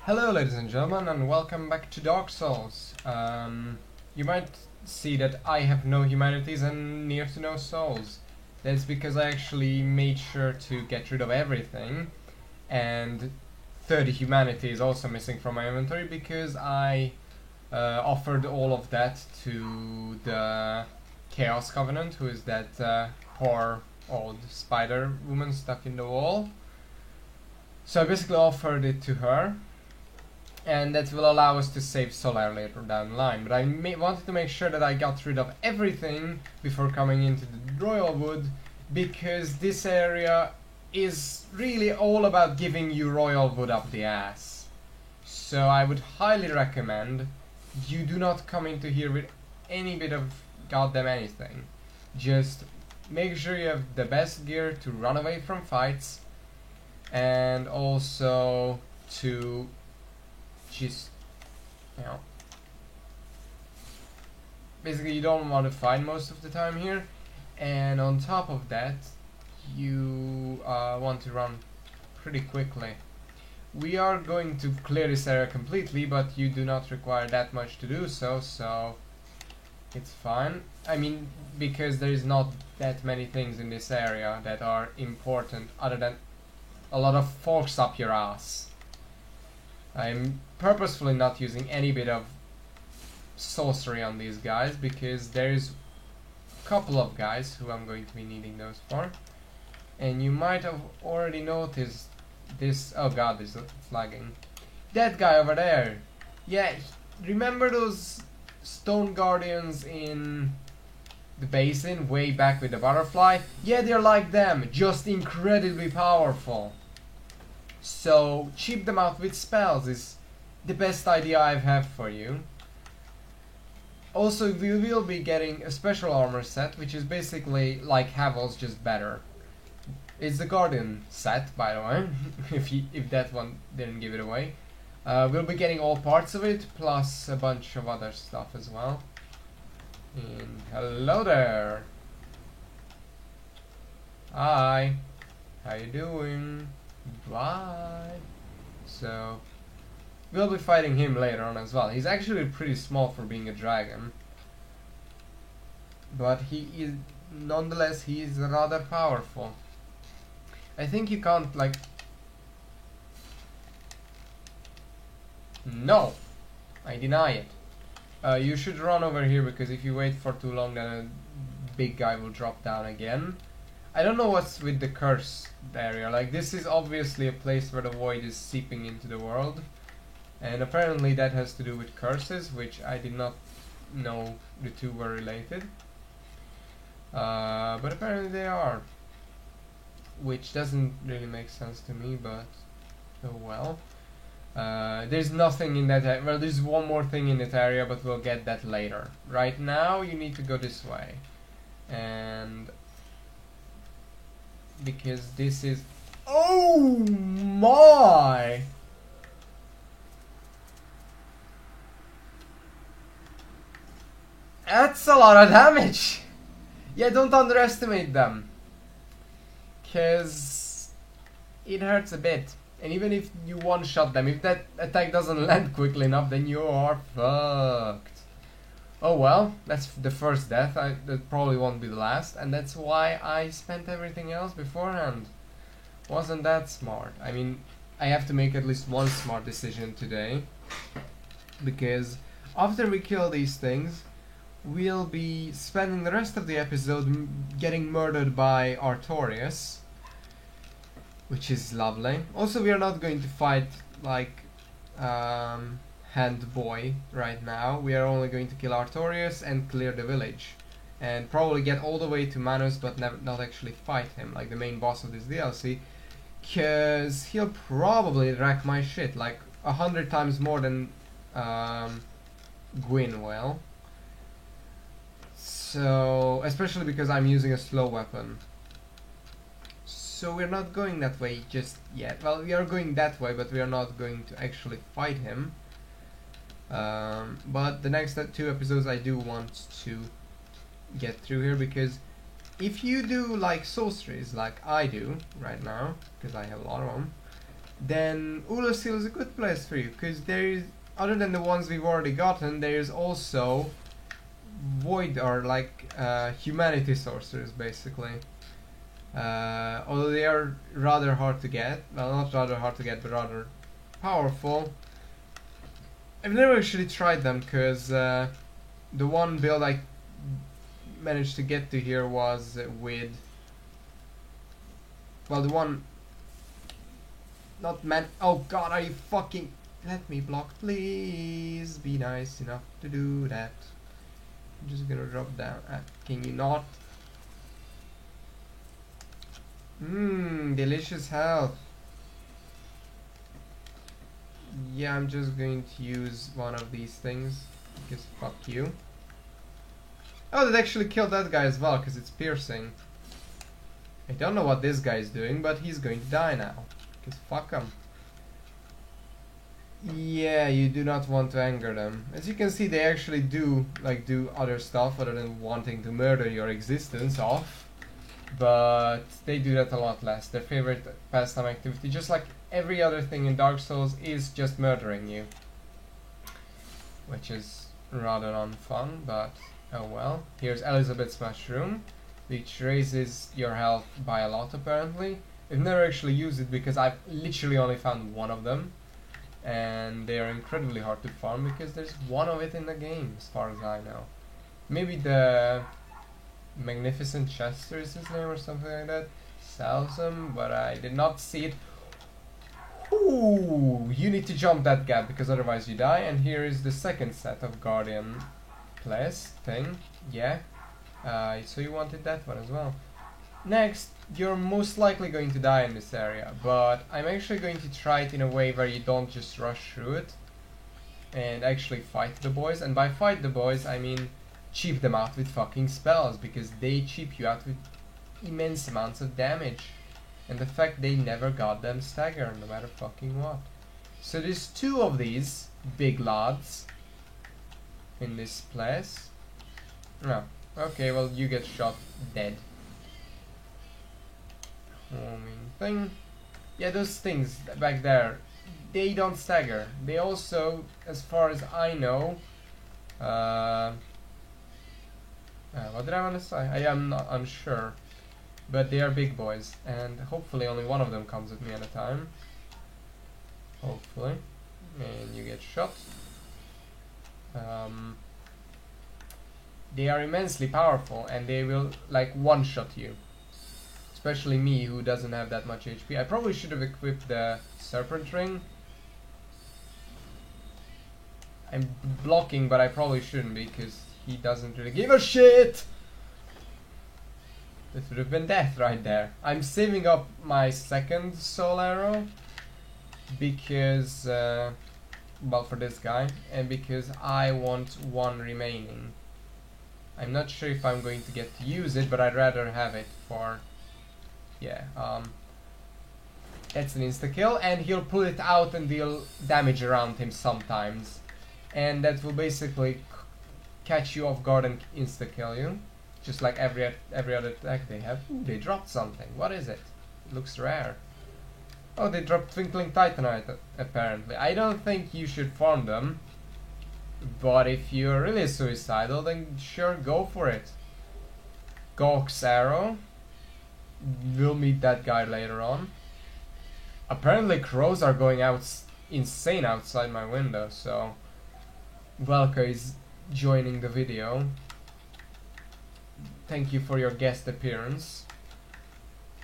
Hello ladies and gentlemen, and welcome back to Dark Souls. You might see that I have no humanities and near to no souls. That's because I actually made sure to get rid of everything, and 30 humanity is also missing from my inventory because I offered all of that to the Chaos Covenant, who is that poor old spider woman stuck in the wall. So I basically offered it to her, and that will allow us to save Solaire later down the line. But I wanted to make sure that I got rid of everything before coming into the Royal Wood, because this area is really all about giving you Royal Wood up the ass. So I would highly recommend you do not come into here with any bit of goddamn anything. Just make sure you have the best gear to run away from fights, and also to just, you know, basically you don't want to fight most of the time here, and on top of that you want to run pretty quickly. We are going to clear this area completely, but you do not require that much to do so, so it's fine. I mean, because there is not that many things in this area that are important other than a lot of forks up your ass. I'm purposefully not using any bit of sorcery on these guys because there's a couple of guys who I'm going to be needing those for. And you might have already noticed this. Oh god, this is flagging. That guy over there. Yeah, remember those stone guardians in the basin way back with the butterfly? Yeah, they're like them, just incredibly powerful. So cheap them out with spells is the best idea I have for you. Also, we will be getting a special armor set, which is basically like Havel's, just better. It's the Guardian set, by the way, if that one didn't give it away. We'll be getting all parts of it, plus a bunch of other stuff as well. And hello there! Hi! How you doing? Bye! So, we'll be fighting him later on as well. He's actually pretty small for being a dragon, but he is, nonetheless, he is rather powerful. I think you can't, like... No! I deny it. You should run over here, because if you wait for too long then a big guy will drop down again. I don't know what's with the curse area. Like, this is obviously a place where the void is seeping into the world, and apparently that has to do with curses, which I did not know the two were related. But apparently they are, which doesn't really make sense to me, but oh well. There's nothing in that well, there's one more thing in that area, but we'll get that later. Right now you need to go this way, and because this is... Oh my! That's a lot of damage! Yeah, don't underestimate them, cause it hurts a bit. And even if you one-shot them, if that attack doesn't land quickly enough, then you are fucked. Oh well, that's the first death. That probably won't be the last, and that's why I spent everything else beforehand. Wasn't that smart? I mean, I have to make at least one smart decision today, because after we kill these things, we'll be spending the rest of the episode getting murdered by Artorias, which is lovely. Also, we are not going to fight like Hand Boy right now. We are only going to kill Artorias and clear the village, and probably get all the way to Manus, but not actually fight him, like the main boss of this DLC, cause he'll probably wreck my shit like 100 times more than Gwyn will. So, especially because I'm using a slow weapon. So we're not going that way just yet. Well, we are going that way, but we are not going to actually fight him. But the next two episodes I do want to get through here, because if you do like sorceries like I do right now, because I have a lot of them, then Ullesil is a good place for you, because there is, other than the ones we've already gotten, there's also void, or like humanity sorcerers basically. Although they are rather hard to get, well, not rather hard to get, but rather powerful. I've never actually tried them, because the one build I managed to get to here was with, well, the one, not man, oh god, are you fucking, let me block, please, be nice enough to do that. I'm just gonna drop down, can you not? Delicious health. Yeah, I'm just going to use one of these things, because fuck you. Oh, that actually killed that guy as well, because it's piercing. I don't know what this guy is doing, but he's going to die now, because fuck him. Yeah, you do not want to anger them. As you can see, they actually do other stuff other than wanting to murder your existence off. But they do that a lot less. Their favorite pastime activity, just like every other thing in Dark Souls, is just murdering you. Which is rather unfun, but oh well. Here's Elizabeth's mushroom, which raises your health by a lot apparently. I've never actually used it because I've literally only found one of them. And they are incredibly hard to farm because there's one of it in the game, as far as I know. Maybe the Magnificent Chester is his name or something like that. Sells them, but I did not see it. Ooh, you need to jump that gap because otherwise you die. And here is the second set of Guardian place thing. Yeah. So you wanted that one as well. Next, you're most likely going to die in this area, but I'm actually going to try it in a way where you don't just rush through it and actually fight the boys. And by fight the boys, I mean cheap them out with fucking spells, because they cheap you out with immense amounts of damage. And the fact they never goddamn stagger, no matter fucking what. So there's two of these big lads in this place. No. Okay, well, you get shot dead. Homing thing. Yeah, those things back there, they don't stagger. They also, as far as I know, what did I want to say? I am not unsure. But they are big boys, and hopefully only one of them comes at me at a time. Hopefully. And you get shot. They are immensely powerful, and they will, like, one-shot you. Especially me, who doesn't have that much HP. I probably should have equipped the Serpent Ring. I'm blocking, but I probably shouldn't, because he doesn't really give a shit! This would have been death right there. I'm saving up my second soul arrow because, well, for this guy, and because I want one remaining. I'm not sure if I'm going to get to use it, but I'd rather have it for, yeah, that's an insta-kill, and he'll pull it out and deal damage around him sometimes. And that will basically catch you off guard and insta-kill you. Just like every other attack they have. Ooh, they dropped something. What is it? It looks rare. Oh, they dropped Twinkling Titanite, apparently. I don't think you should farm them. But if you're really suicidal, then sure, go for it. Gawk's Arrow. We'll meet that guy later on. Apparently crows are going out insane outside my window, so Velka is joining the video. Thank you for your guest appearance.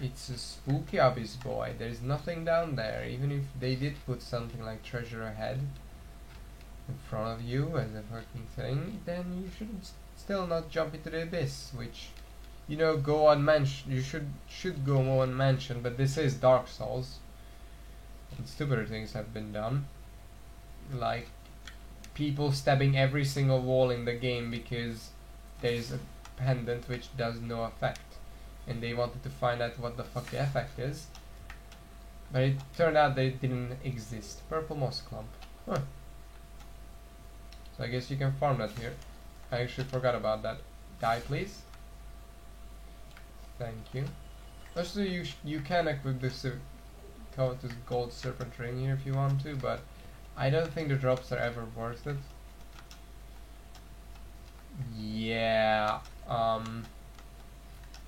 It's a spooky abyss, boy. There's nothing down there. Even if they did put something like treasure ahead in front of you as a fucking thing, then you should still not jump into the abyss, which, you know, go unmentioned. You should go unmentioned, but this is Dark Souls. And stupider things have been done. Like people stabbing every single wall in the game because there's a pendant which does no effect, and they wanted to find out what the fuck the effect is, but it turned out that it didn't exist. Purple moss clump. Huh. So I guess you can farm that here. I actually forgot about that. Die, please. Thank you. Also, you can equip this covetous gold serpent ring here if you want to, but I don't think the drops are ever worth it. Yeah.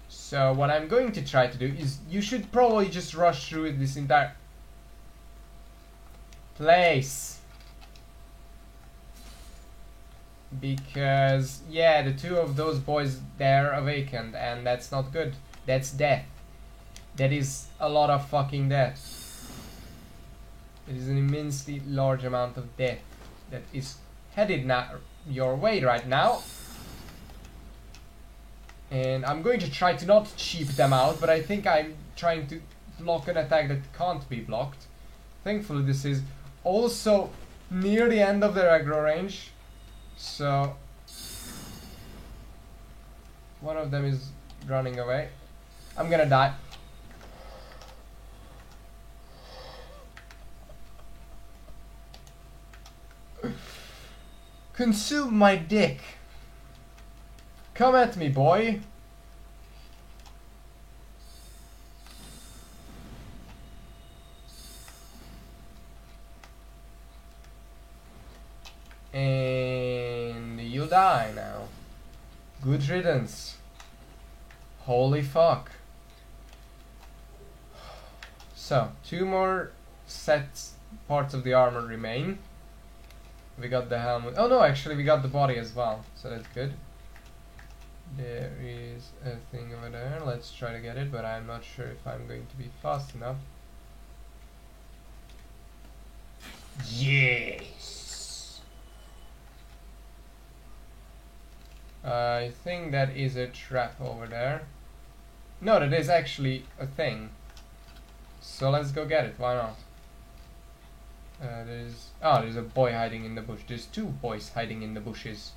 So what I'm going to try to do is, you should probably just rush through this entire place. Because, yeah, the two of those boys, they're awakened, and that's not good. That's death. That is a lot of fucking death. It is an immensely large amount of death that is headed your way right now. And I'm going to try to not cheap them out, but I think I'm trying to block an attack that can't be blocked. Thankfully this is also near the end of their aggro range. So one of them is running away. I'm gonna die. Consume my dick. Come at me, boy. And you die now. Good riddance. Holy fuck. So, 2 more sets, parts of the armor remain. We got the helmet. Oh no, actually we got the body as well, so that's good. There is a thing over there. Let's try to get it, but I'm not sure if I'm going to be fast enough. Yes! I think that is a trap over there. No, that is actually a thing. So let's go get it, why not? There's a boy hiding in the bush. There's 2 boys hiding in the bushes.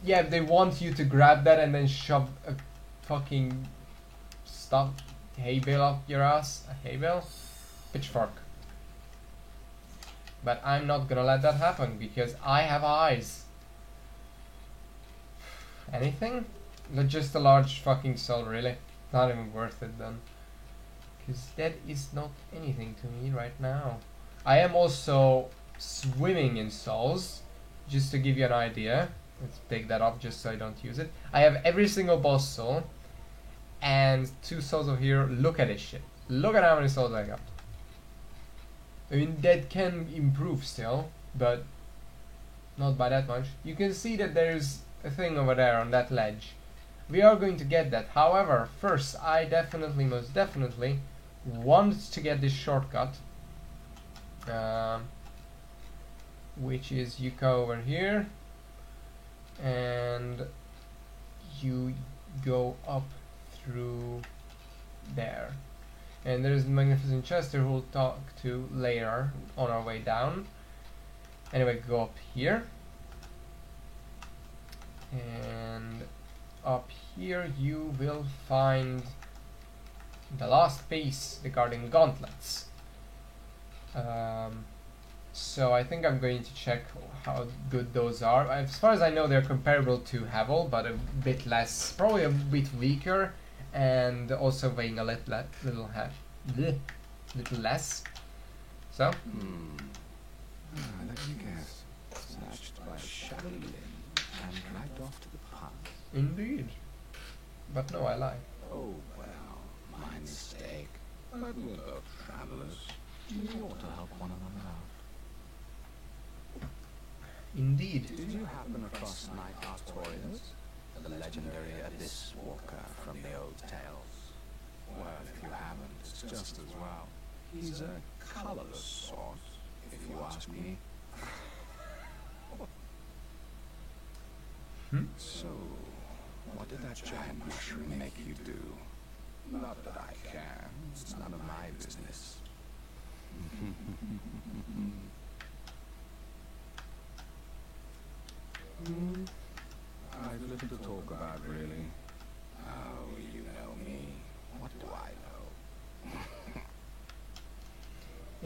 Yeah, they want you to grab that and then shove a fucking hay bale up your ass. A hay bale? Pitchfork. But I'm not gonna let that happen because I have eyes. Anything? Just a large fucking soul, really. Not even worth it then. Because that is not anything to me right now. I am also swimming in souls, just to give you an idea. Let's pick that up just so I don't use it. I have every single boss soul, and 2 souls over here. Look at this shit. Look at how many souls I got. I mean, that can improve still, but not by that much. You can see that there's a thing over there on that ledge. We are going to get that. However, first, I most definitely want to get this shortcut, which is you go over here and you go up through there, and there's Magnificent Chester who we'll talk to later on our way down. Anyway, go up here, and up here you will find the last piece, the Guardian Gauntlets. So I think I'm going to check how good those are. As far as I know, they're comparable to Havel, but a bit less, probably a bit weaker, and also weighing a little less. So. Let me guess. Snatched by Shadow and dragged off to the pub. Indeed. But no, I lie. Oh well, my mistake. But we're both travelers. We ought to help one another out. Indeed. Did you happen across Knight Artorias, the legendary abyss walker from the old tales? Well, if you haven't, it's just as well. He's a colorless sort, if you ask me. So, what did that giant mushroom make you do? Not that I can. It's none of my business. I've little to talk about, really. Oh, you know me. What do I know?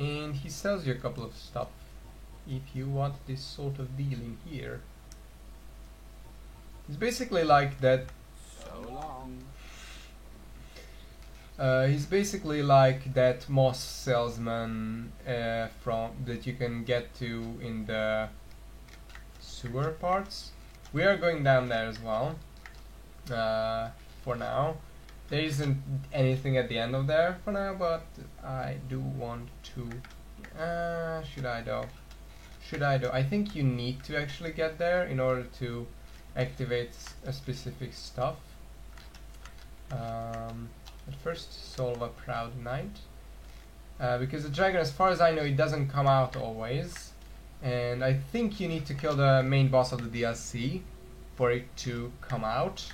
And he sells you a couple of stuff if you want this sort of deal in here. It's basically like that. So long. He's basically like that moss salesman from that you can get to in the sewer parts. We are going down there as well. For now, there isn't anything at the end of there for now, but I do want to. Should I though? Should I though? I think you need to actually get there in order to activate a specific stuff. But first, solve a proud knight. Because the dragon, as far as I know, it doesn't come out always. And I think you need to kill the main boss of the DLC for it to come out.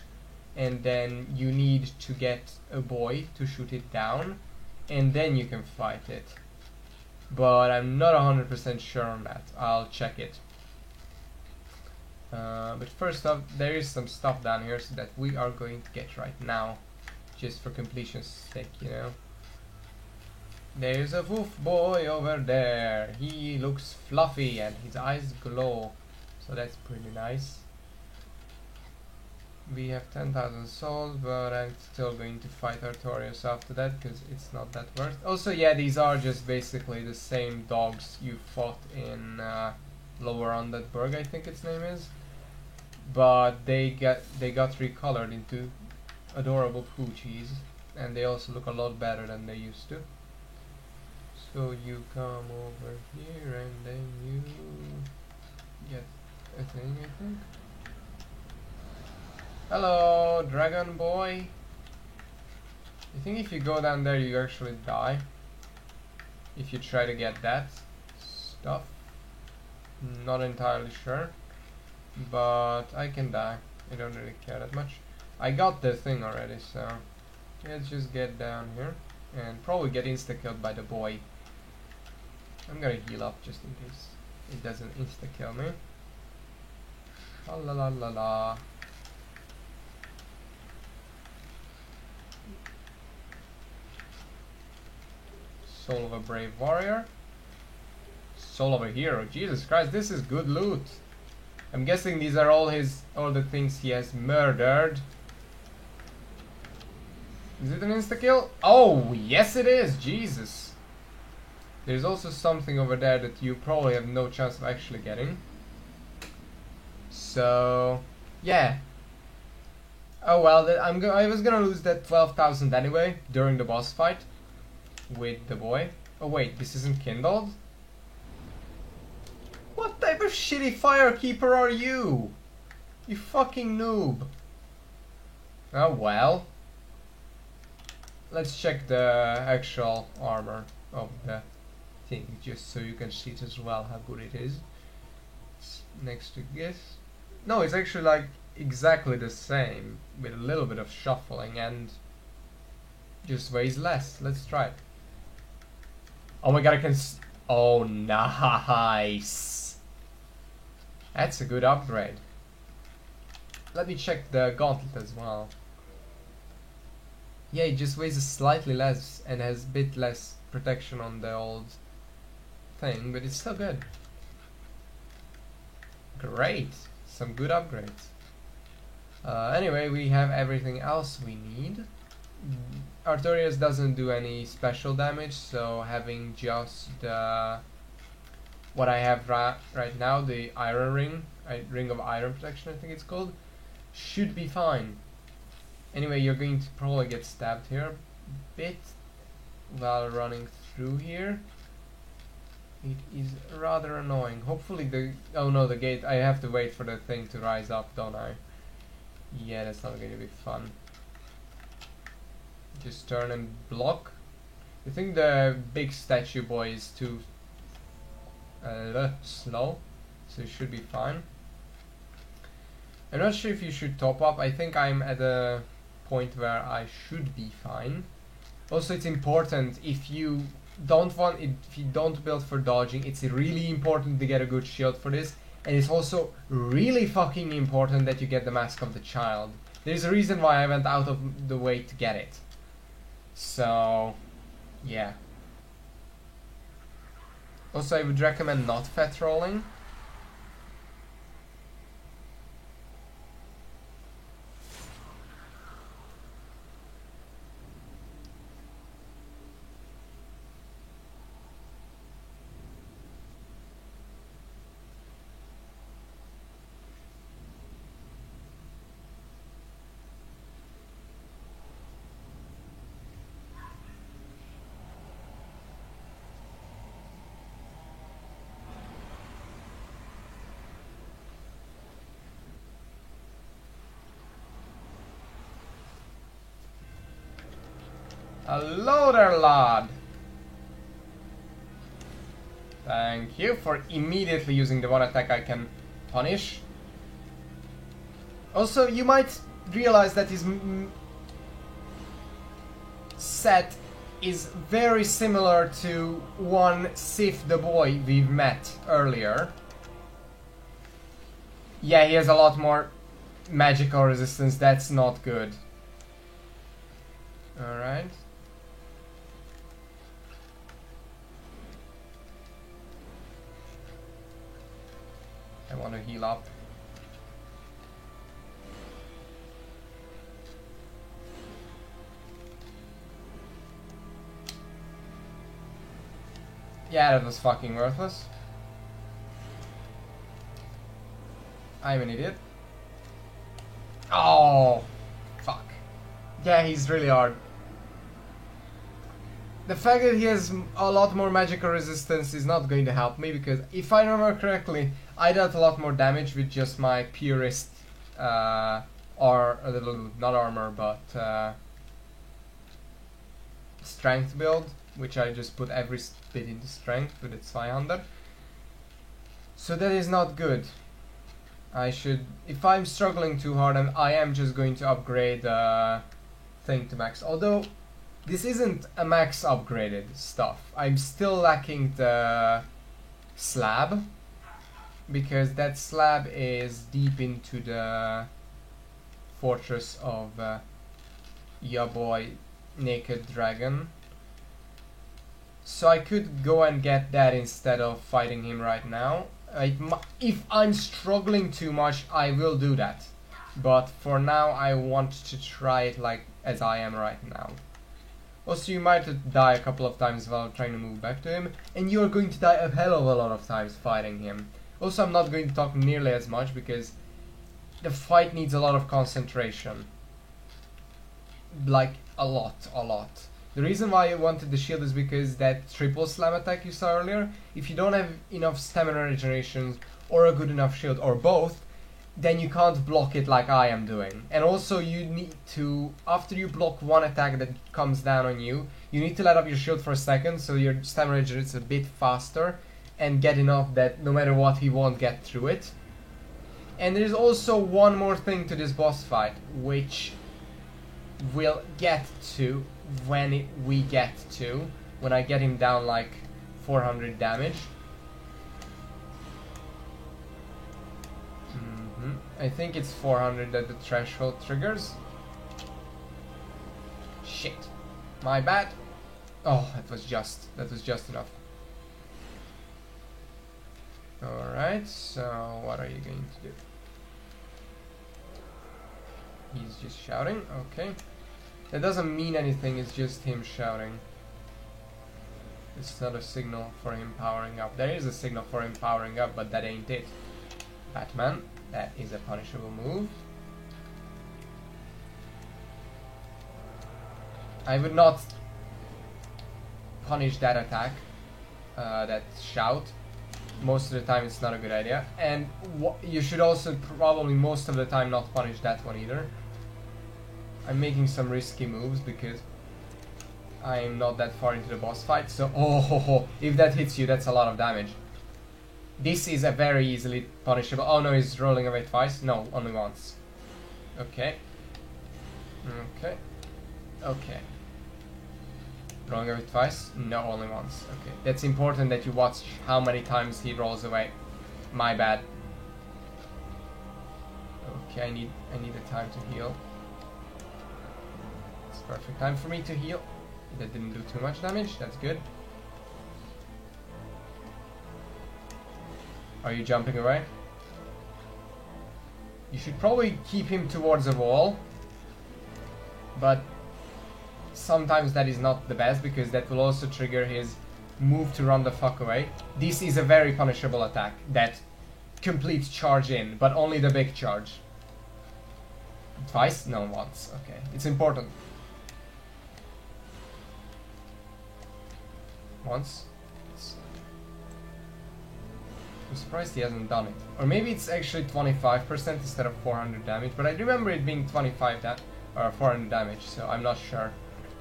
And then you need to get a boy to shoot it down. And then you can fight it. But I'm not 100% sure on that. I'll check it. But first off, there is some stuff down here so that we are going to get right now. Just for completion's sake, you know. There's a wolf boy over there. He looks fluffy and his eyes glow. So that's pretty nice. We have 10,000 souls, but I'm still going to fight Artorias after that because it's not that worth. Also, yeah, these are just basically the same dogs you fought in Lower Undeadburg, I think its name is. But they got recolored into adorable poochies, and they also look a lot better than they used to. So you come over here and then you get a thing, I think. Hello, dragon boy. I think if you go down there you actually die. If you try to get that stuff. Not entirely sure. But I can die. I don't really care that much. I got the thing already, so let's just get down here and probably get insta-killed by the boy. I'm gonna heal up just in case it doesn't insta-kill me. La la la la la. Soul of a brave warrior. Soul of a hero. Jesus Christ, this is good loot. I'm guessing these are all the things he has murdered. Is it an insta-kill? Oh, yes it is! Jesus! There's also something over there that you probably have no chance of actually getting. So, yeah. Oh well, I was gonna lose that 12,000 anyway during the boss fight with the boy. Oh wait, this isn't kindled? What type of shitty firekeeper are you? You fucking noob. Oh well. Let's check the actual armor of the thing, just so you can see it as well how good it is. It's next to this. No, it's actually like exactly the same, with a little bit of shuffling and just weighs less. Let's try it. Oh my god, I can oh, nice! That's a good upgrade. Let me check the gauntlet as well. Yeah, it just weighs slightly less and has a bit less protection on the old thing, but it's still good. Great! Some good upgrades. Anyway, we have everything else we need. Artorias doesn't do any special damage, so having just what I have right now, the Iron Ring, Ring of Iron Protection I think it's called, should be fine. Anyway, you're going to probably get stabbed here a bit while running through here. It is rather annoying. Hopefully oh no, the gate, I have to wait for the thing to rise up, don't I? Yeah, that's not going to be fun. Just turn and block. I think the big statue boy is too slow, so it should be fine. I'm not sure if you should top up. I think I'm at a point where I should be fine. Also, it's important if you don't build for dodging, it's really important to get a good shield for this, and it's also really fucking important that you get the Mask of the Child. There's a reason why I went out of the way to get it. So, yeah. Also, I would recommend not fat rolling. Hello there, lad. Thank you for immediately using the one attack I can punish. Also, you might realize that his set is very similar to one Sif the boy we've met earlier. Yeah, he has a lot more magical resistance, that's not good. Alright. I want to heal up. Yeah, that was fucking worthless. I'm an idiot. Oh, fuck. Yeah, he's really hard. The fact that he has a lot more magical resistance is not going to help me, because if I remember correctly, I dealt a lot more damage with just my purest, or a little, not armor, but strength build, which I just put every bit into strength, but it's 500. So that is not good. I should, if I'm struggling too hard, I am just going to upgrade thing to max. Although this isn't a max upgraded stuff. I'm still lacking the slab, because that slab is deep into the fortress of ya boy Naked Dragon. So I could go and get that instead of fighting him right now. If I'm struggling too much, I will do that. But for now, I want to try it like as I am right now. Also, you might die a couple of times while trying to move back to him, and you're going to die a hell of a lot of times fighting him. Also, I'm not going to talk nearly as much because the fight needs a lot of concentration. Like, a lot. The reason why I wanted the shield is because that triple slam attack you saw earlier, if you don't have enough stamina regenerations or a good enough shield, or both, then you can't block it like I am doing. And also you need to, after you block one attack that comes down on you, you need to let up your shield for a second so your stamina regenerates a bit faster and get enough that no matter what he won't get through it. And there's also one more thing to this boss fight, which we'll get to when I get him down like 400 damage. I think it's 400 that the threshold triggers. Shit. My bad. Oh, that was just enough. Alright, so what are you going to do? He's just shouting, okay. That doesn't mean anything, it's just him shouting. It's not a signal for him powering up. There is a signal for him powering up, but that ain't it. Batman, that is a punishable move. I would not punish that attack, that shout. Most of the time it's not a good idea. And you should also probably most of the time not punish that one either. I'm making some risky moves because I'm not that far into the boss fight, so if that hits you, that's a lot of damage. This is a very easily punishable. Oh no, he's rolling away twice? No, only once. Okay. Okay. Rolling away twice? No, only once. Okay. That's important that you watch how many times he rolls away. My bad. Okay, I need a time to heal. It's perfect time for me to heal. That didn't do too much damage, that's good. Are you jumping away? You should probably keep him towards a wall, but sometimes that is not the best because that will also trigger his move to run the fuck away. This is a very punishable attack that completes charge in, but only the big charge. Twice? No, once. Okay, it's important. Once. I'm surprised he hasn't done it. Or maybe it's actually 25% instead of 400 damage, but I remember it being 25 or 400 damage, so I'm not sure.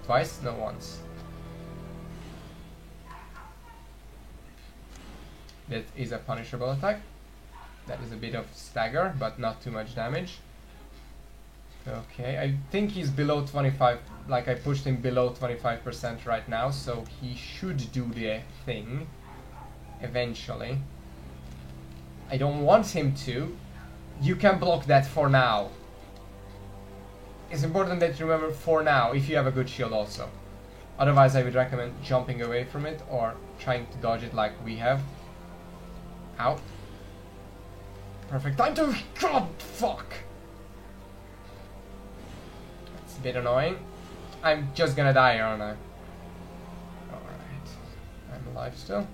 Twice? No, once. That is a punishable attack. That is a bit of stagger, but not too much damage. Okay, I think he's below 25, like I pushed him below 25% right now, so he should do the thing eventually. I don't want him to. You can block that for now. It's important that you remember for now, if you have a good shield also. Otherwise I would recommend jumping away from it or trying to dodge it like we have. Ow. Perfect time to... God, fuck! That's a bit annoying. I'm just gonna die, aren't I? Alright. I'm alive still.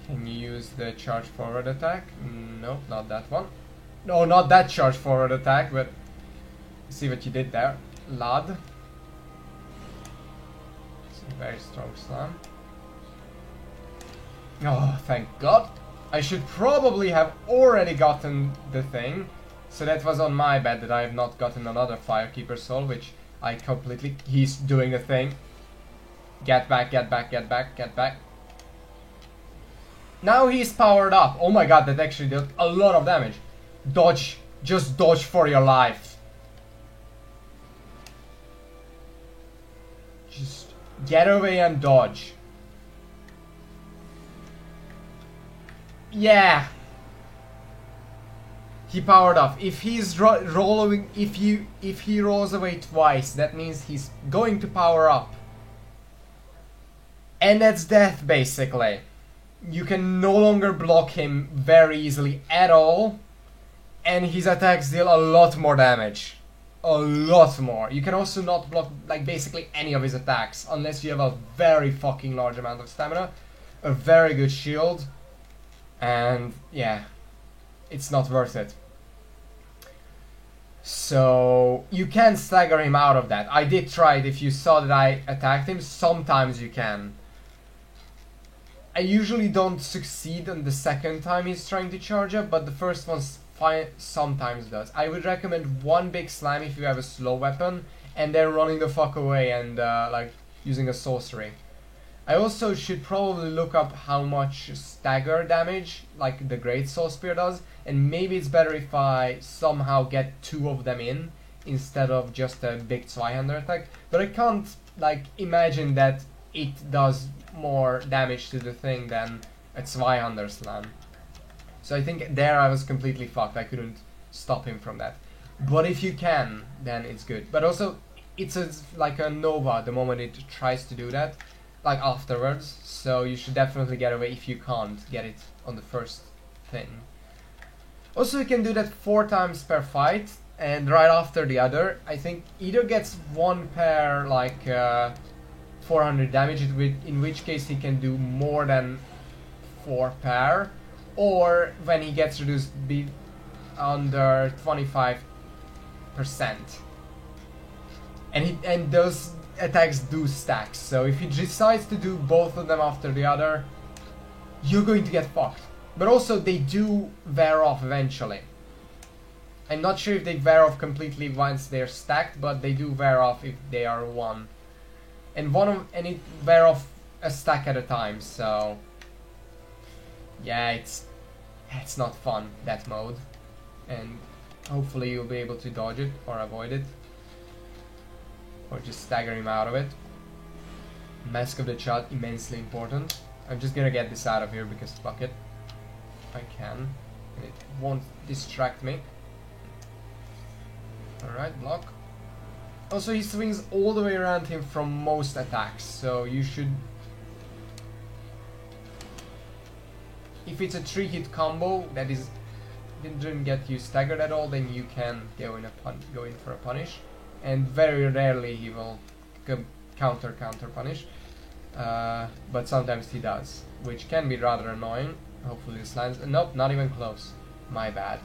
Can you use the charge forward attack? Nope, not that one. No, not that charge forward attack, but... See what you did there, lad. It's a very strong slam. Oh, thank God. I should probably have already gotten the thing. So that was on my bad that I have not gotten another Firekeeper Soul, which I completely... He's doing the thing. Get back, get back, get back, get back. Now he's powered up. Oh my God, that actually did a lot of damage. Dodge. Just dodge for your life. Just get away and dodge. Yeah. He powered off. If he's rolling, if he rolls away twice, that means he's going to power up. And that's death, basically. You can no longer block him very easily at all. And his attacks deal a lot more damage. A lot more. You can also not block, like, basically any of his attacks. Unless you have a very fucking large amount of stamina. A very good shield. And, yeah. It's not worth it. So, you can stagger him out of that. I did try it. If you saw that I attacked him, sometimes you can. I usually don't succeed on the second time he's trying to charge up, but the first one sometimes does. I would recommend one big slam if you have a slow weapon, and then running the fuck away and like using a sorcery. I also should probably look up how much stagger damage like the Great Soul Spear does, and maybe it's better if I somehow get two of them in instead of just a big Zweihander attack. But I can't like imagine that it does more damage to the thing than a Zweihander slam. So I think there I was completely fucked. I couldn't stop him from that. But if you can, then it's good. But also, it's like a Nova the moment it tries to do that, like afterwards. So you should definitely get away if you can't get it on the first thing. Also, you can do that 4 times per fight, and right after the other. I think either gets one pair like 400 damage, in which case he can do more than 4 pair, or when he gets reduced be under 25%. And those attacks do stack, so if he decides to do both of them after the other, you're going to get fucked. But also they do wear off eventually. I'm not sure if they wear off completely once they're stacked, but they do wear off if they are one. And it wear off a stack at a time, so yeah, it's not fun, that mode. And hopefully you'll be able to dodge it or avoid it, or just stagger him out of it. Mask of the Child, immensely important. I'm just gonna get this out of here because fuck it, I can, and it won't distract me. Alright, block. Also, he swings all the way around him from most attacks, so you should... If it's a 3-hit combo that didn't get you staggered at all, then you can go in for a punish, and very rarely he will counter punish, but sometimes he does, which can be rather annoying. Hopefully this lands. Nope, not even close. My bad.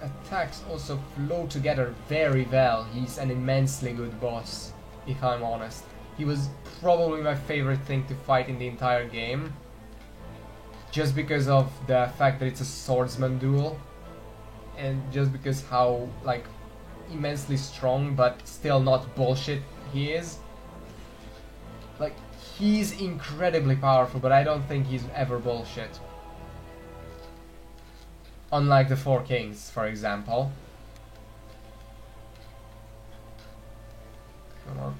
Attacks also flow together very well. He's an immensely good boss, if I'm honest. He was probably my favorite thing to fight in the entire game, just because of the fact that it's a swordsman duel. and just because how like immensely strong but still not bullshit he is. Like, he's incredibly powerful, but I don't think he's ever bullshit. Unlike the Four Kings, for example. Come on.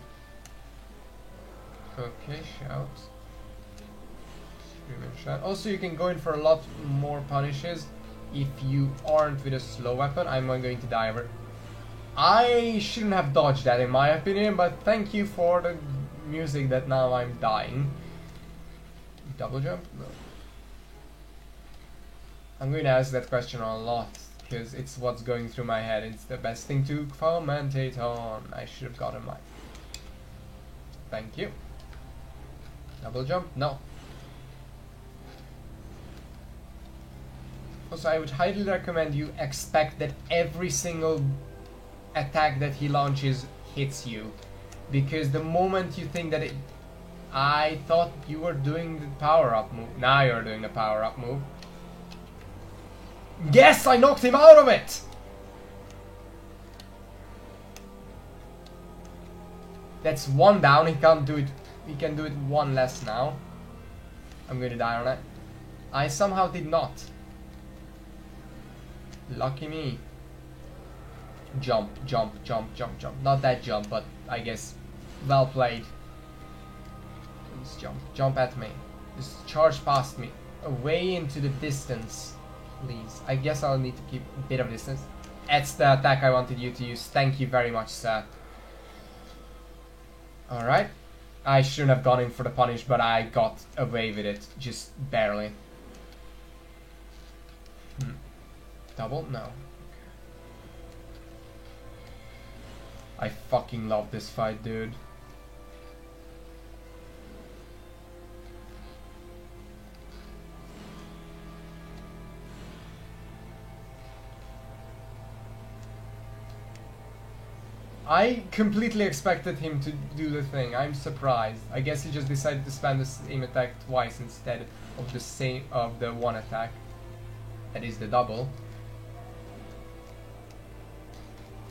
Okay, shout. Scream and shout. Also, you can go in for a lot more punishes if you aren't with a slow weapon. I'm not going to die ever. I shouldn't have dodged that in my opinion, but thank you for the music that now I'm dying. Double jump? No. I'm going to ask that question a lot, because it's what's going through my head. It's the best thing to commentate on. I should have gotten mine. Thank you. Double jump? No. Also, I would highly recommend you expect that every single attack that he launches hits you. Because the moment you think that it... I thought you were doing the power-up move. Now you're doing the power-up move. Yes, I knocked him out of it! That's one down, he can't do it. He can do it one less now. I'm gonna die on it. I somehow did not. Lucky me. Jump, jump, jump, jump, jump. Not that jump, but I guess well played. Please jump. Jump at me. Just charge past me. Away into the distance. Please. I guess I'll need to keep a bit of distance. That's the attack I wanted you to use. Thank you very much, sir. Alright. I shouldn't have gone in for the punish, but I got away with it. Just barely. Double? No. I fucking love this fight, dude. I completely expected him to do the thing. I'm surprised. I guess he just decided to spam the same attack twice instead of the one attack. That is the double.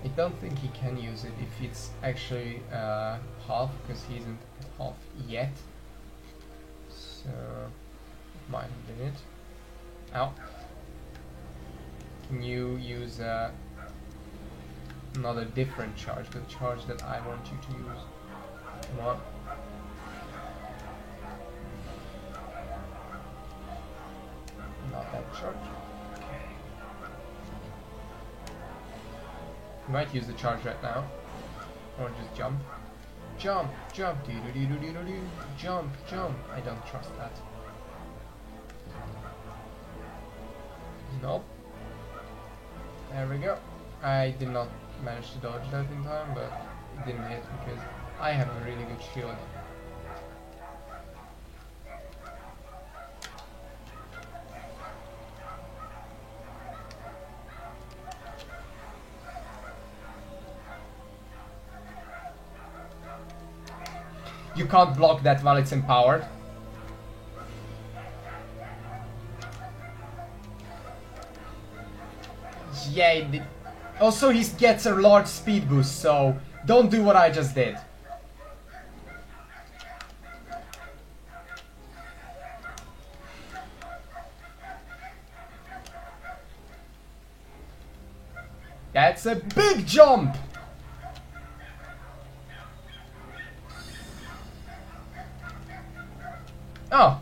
I don't think he can use it if it's actually half, because he isn't half yet. So might have been it. Ow. Can you use another different charge, the charge that I want you to use? Come on. Not that charge. Okay. You might use the charge right now. Or just jump. Jump, jump, doo doo doo doo doo doo. Jump, jump. I don't trust that. Nope. There we go. I did not manage to dodge that in time, but it didn't hit because I have a really good shield. You can't block that while it's empowered. Yeah, also he gets a large speed boost, so don't do what I just did. That's a big jump! Oh.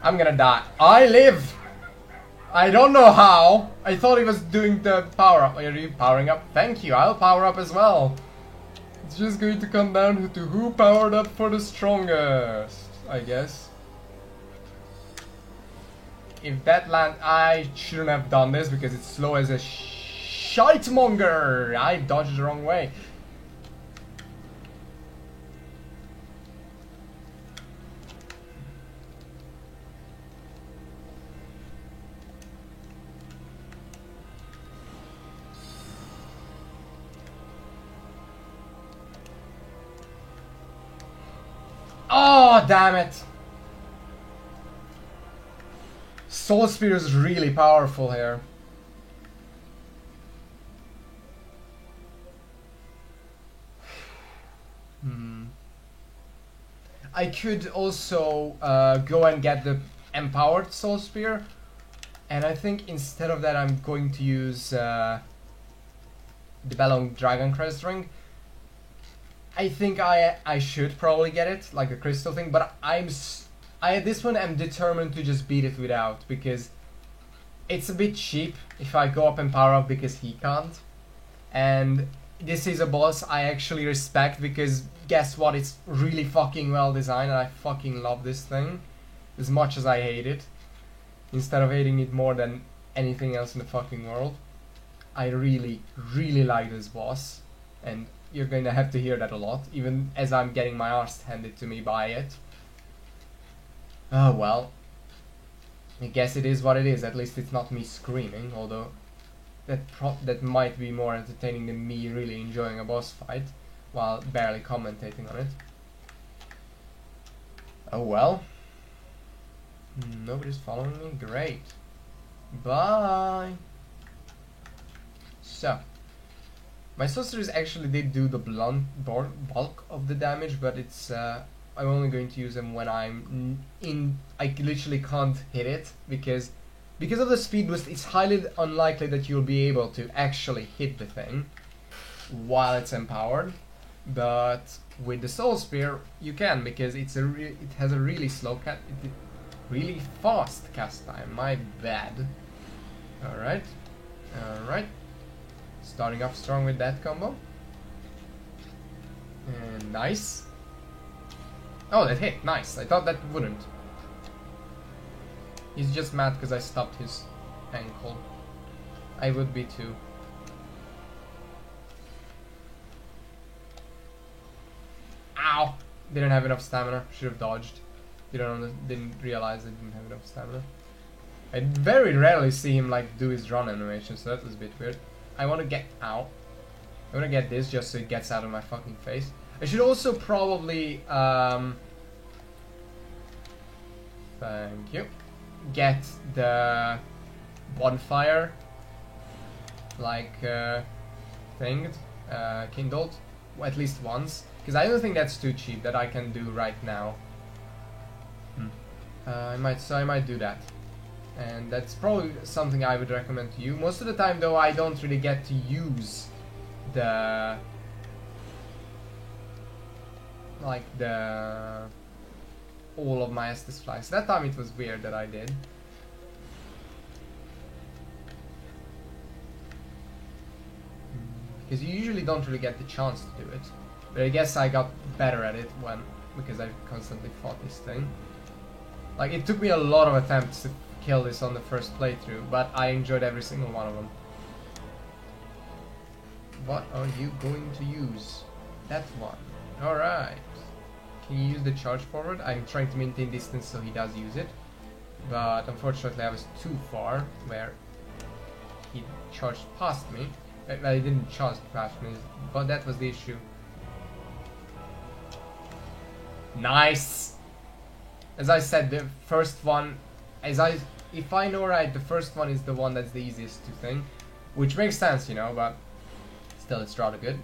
I'm gonna die. I live! I don't know how. I thought he was doing the power up. Are you powering up? Thank you, I'll power up as well. It's just going to come down to who powered up for the strongest, I guess. If that land... I shouldn't have done this because it's slow as a shitemonger. I dodged the wrong way. Oh, damn it! Soul Spear is really powerful here. I could also go and get the empowered soul spear, and I think instead of that I'm going to use the Bellong Dragon Crest Ring. I think I should probably get it, like the crystal thing, but I at this point am determined to just beat it without, because it's a bit cheap if I go up and power up because he can't. And this is a boss I actually respect, because guess what, it's really fucking well designed and I fucking love this thing as much as I hate it. Instead of hating it more than anything else in the fucking world, I really, really like this boss, and you're going to have to hear that a lot, even as I'm getting my arse handed to me by it. Oh well, I guess it is what it is. At least it's not me screaming, although that might be more entertaining than me really enjoying a boss fight while barely commentating on it. Oh well. Nobody's following me? Great. Bye! So, my sorceries actually did do the bulk of the damage, but it's I'm only going to use them when I'm I literally can't hit it, because of the speed boost. It's highly unlikely that you'll be able to actually hit the thing while it's empowered. But with the soul spear, you can, because it has a really really fast cast time. My bad. All right. Starting off strong with that combo. And nice. Oh, that hit. Nice. I thought that wouldn't. He's just mad because I stopped his ankle. I would be too. Ow! Didn't have enough stamina. Should have dodged. Didn't realize I didn't have enough stamina. I very rarely see him like do his run animation, so that was a bit weird. I want to get out. I want to get this just so it gets out of my fucking face. I should also probably thank you. Get the bonfire like thinged, kindled at least once, because I don't think that's too cheap that I can do right now. I might do that, and that's probably something I would recommend to you. Most of the time though, I don't really get to use the all of my Estus flies. That time it was weird that I did. Because you usually don't really get the chance to do it. But I guess I got better at it because I constantly fought this thing. Like, it took me a lot of attempts to kill this on the first playthrough, but I enjoyed every single one of them. What are you going to use? That one. Alright. Can you use the charge forward? I'm trying to maintain distance so he does use it. But unfortunately I was too far where he charged past me. Well, he didn't charge past me, but that was the issue. Nice! As I said, the first one, if I know right, the first one is the one that's the easiest to thing. Which makes sense, you know, but still it's rather good.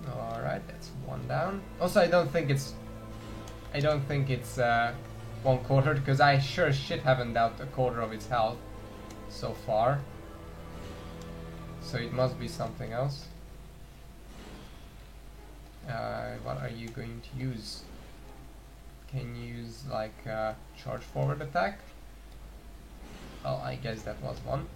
Alright, that's one down. Also, I don't think it's 1/4, because I sure as shit haven't dealt 1/4 of its health so far. So it must be something else. What are you going to use? Can you use like a charge forward attack? Well, I guess that was one.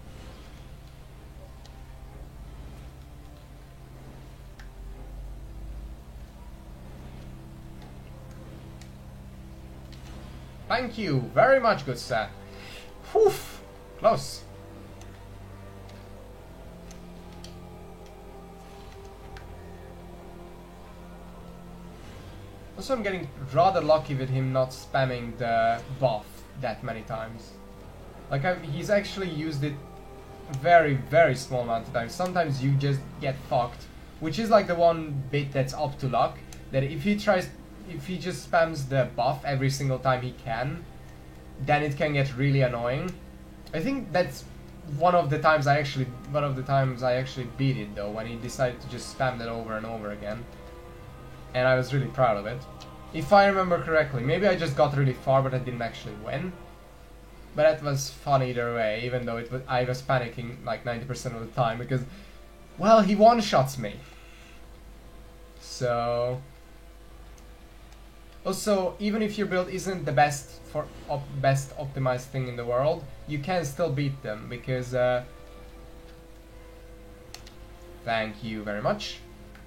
Thank you very much, good sir. Whew, close. Also, I'm getting rather lucky with him not spamming the buff that many times. Like, he's actually used it very, very small amount of times. Sometimes you just get fucked, which is like the one bit that's up to luck. That if he just spams the buff every single time he can, then it can get really annoying. I think that's one of the times I actually beat it though, when he decided to just spam that over and over again, and I was really proud of it. If I remember correctly, maybe I just got really far, but I didn't actually win. But that was fun either way, even though I was panicking like 90% of the time because, well, he one-shots me. So also, even if your build isn't the best best optimized thing in the world, you can still beat them because thank you very much.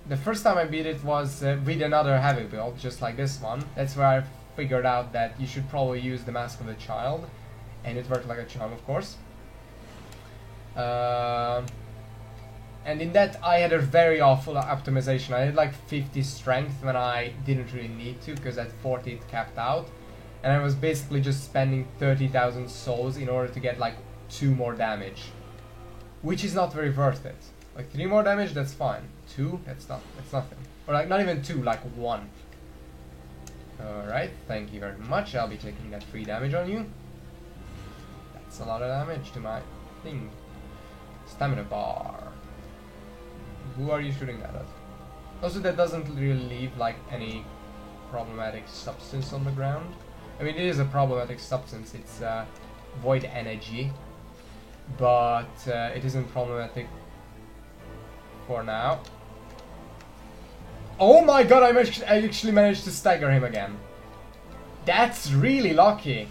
The first time I beat it was with another heavy build, just like this one. That's where I figured out that you should probably use the Mask of the Child, and it worked like a charm, of course. And in that I had a very awful optimization. I had like 50 strength when I didn't really need to, because at 40 it capped out. And I was basically just spending 30,000 souls in order to get like 2 more damage. Which is not very worth it. Like 3 more damage, that's fine. 2, that's nothing. Or like not even 2, like 1. Alright, thank you very much. I'll be taking that 3 damage on you. That's a lot of damage to my thing. Stamina bar. Who are you shooting that at? Also, that doesn't really leave like any problematic substance on the ground. I mean, it is a problematic substance. It's void energy, but it isn't problematic for now. Oh my god! I actually managed to stagger him again. That's really lucky.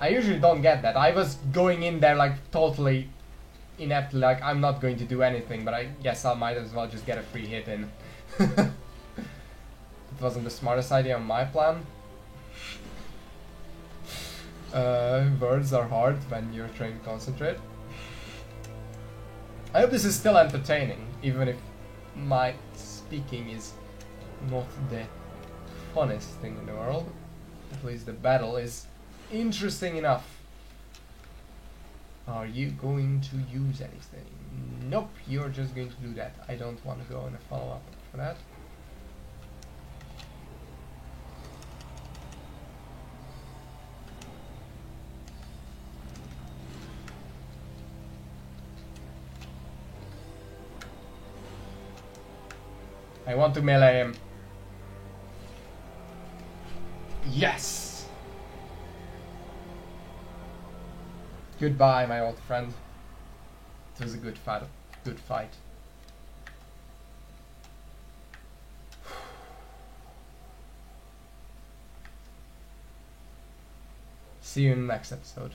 I usually don't get that. I was going in there like totally ineptly, like I'm not going to do anything, but I guess I might as well just get a free hit in. It wasn't the smartest idea on my plan. Words are hard when you're trying to concentrate. I hope this is still entertaining, even if my speaking is not the funnest thing in the world. At least the battle is interesting enough. Are you going to use anything? Nope, you're just going to do that. I don't want to go in a follow-up for that. I want to melee him. Yes! Goodbye, my old friend. It was a good fight. Good fight. See you in the next episode.